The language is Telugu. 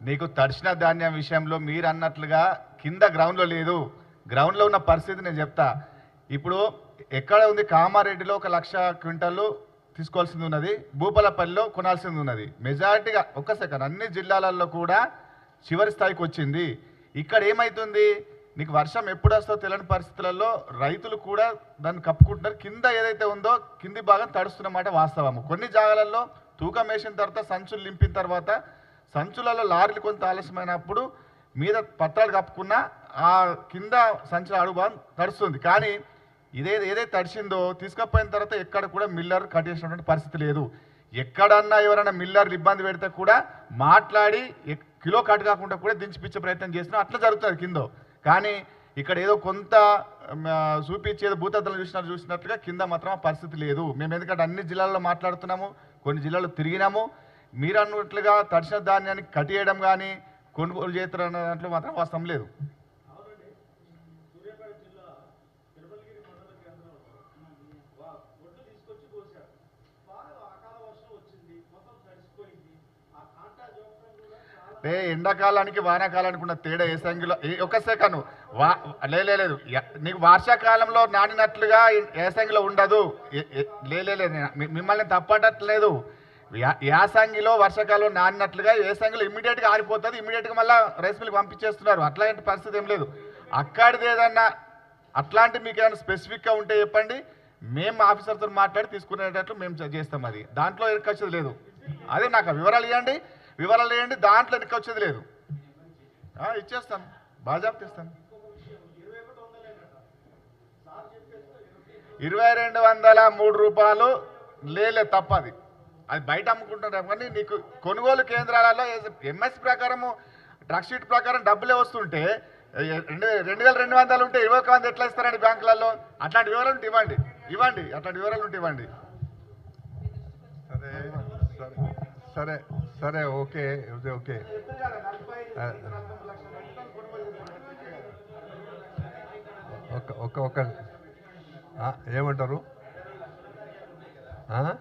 నీకు తడిసిన ధాన్యం విషయంలో మీరు అన్నట్లుగా కింద గ్రౌండ్లో లేదు. గ్రౌండ్లో ఉన్న పరిస్థితి నేను చెప్తా. ఇప్పుడు ఎక్కడ ఉంది, కామారెడ్డిలో 1,00,000 క్వింటాలు తీసుకోవాల్సింది ఉన్నది, భూపాలపల్లిలో కొనాల్సింది ఉన్నది. మెజారిటీగా ఒక్క సెకండ్ అన్ని జిల్లాలలో కూడా చివరి స్థాయికి వచ్చింది. ఇక్కడ ఏమవుతుంది, నీకు వర్షం ఎప్పుడు వస్తుందో తెలియని పరిస్థితులలో రైతులు కూడా దాన్ని కప్పుకుంటున్నారు. కింద ఏదైతే ఉందో కింది భాగం తడుస్తున్నమాట వాస్తవము. కొన్ని జాగాలలో తూకం వేసిన తర్వాత సంచులు నింపిన తర్వాత సంచులలో లారీలు కొంత ఆలస్యమైనప్పుడు మీద పత్రాలు కప్పుకున్న ఆ కింద సంచుల అడుగు భాగం తడుస్తుంది. కానీ ఏదైతే తడిసిందో తీసుకపోయిన తర్వాత ఎక్కడ కూడా మిల్లర్ కట్టేసినటువంటి పరిస్థితి లేదు. ఎక్కడన్నా ఎవరైనా మిల్లర్లు ఇబ్బంది పెడితే కూడా మాట్లాడి కిలో కట్ కాకుండా కూడా దించిపించే ప్రయత్నం చేసినా అట్లా జరుగుతుంది కింద. కానీ ఇక్కడ ఏదో కొంత చూపించేదో భూతద్దలు చూసినట్లుగా కింద మాత్రం ఆ పరిస్థితి లేదు. మేము ఎందుకంటే అన్ని జిల్లాల్లో మాట్లాడుతున్నాము, కొన్ని జిల్లాల్లో తిరిగినాము. మీరు అన్నట్లుగా తడిసిన ధాన్యాన్ని కట్టేయడం కానీ కొనుగోలు చేస్తారన్న దాంట్లో మాత్రం వాస్తవం లేదు. ఎండాకాలానికి వానాకాలానికి ఉన్న తేడా ఏ సంఖ్యలో ఒక సెకండ్ లేదు నీకు వర్షాకాలంలో నానినట్లుగా ఏ సంఖ్యలో ఉండదు. లేదు మిమ్మల్ని తప్పట్లేదు. యాసంగిలో వర్షాకాలంలో నానినట్లుగా ఏ సంఖ్యలో ఇమ్మీడియట్గా ఆరిపోతుంది, ఇమ్మీడియట్గా మళ్ళీ రైస్ మిల్కి పంపించేస్తున్నారు. అట్లాంటి పరిస్థితి ఏం లేదు. అక్కడిది ఏదన్నా అట్లాంటి మీకు ఏమైనా స్పెసిఫిక్గా ఉంటే చెప్పండి, మేము ఆఫీసర్తో మాట్లాడి తీసుకునేటట్లు మేము చేస్తాం. అది దాంట్లో ఎక్కచ్చేది లేదు. అదే నాకు వివరాలు ఇవ్వండి, దాంట్లో ఎక్కచ్చేది లేదు. ఇచ్చేస్తాను, బాజాబ్తా ఇస్తాను. 2203 రూపాయలు లేదు తప్పది. అది బయట అమ్ముకుంటున్నాం. కానీ నీకు కొనుగోలు కేంద్రాలలో ఎంఎస్ ప్రకారము డ్రగ్ షీట్ ప్రకారం డబ్బులే వస్తుంటే 2200 ఉంటే 2100 ఎట్లా ఇస్తారండి బ్యాంకులలో? అట్లాంటి వివరాలు ఉంటే ఇవ్వండి అట్లాంటి వివరాలు ఉంటే ఇవ్వండి. సరే సరే ఓకే ఓకే ఒక ఏమంటారు?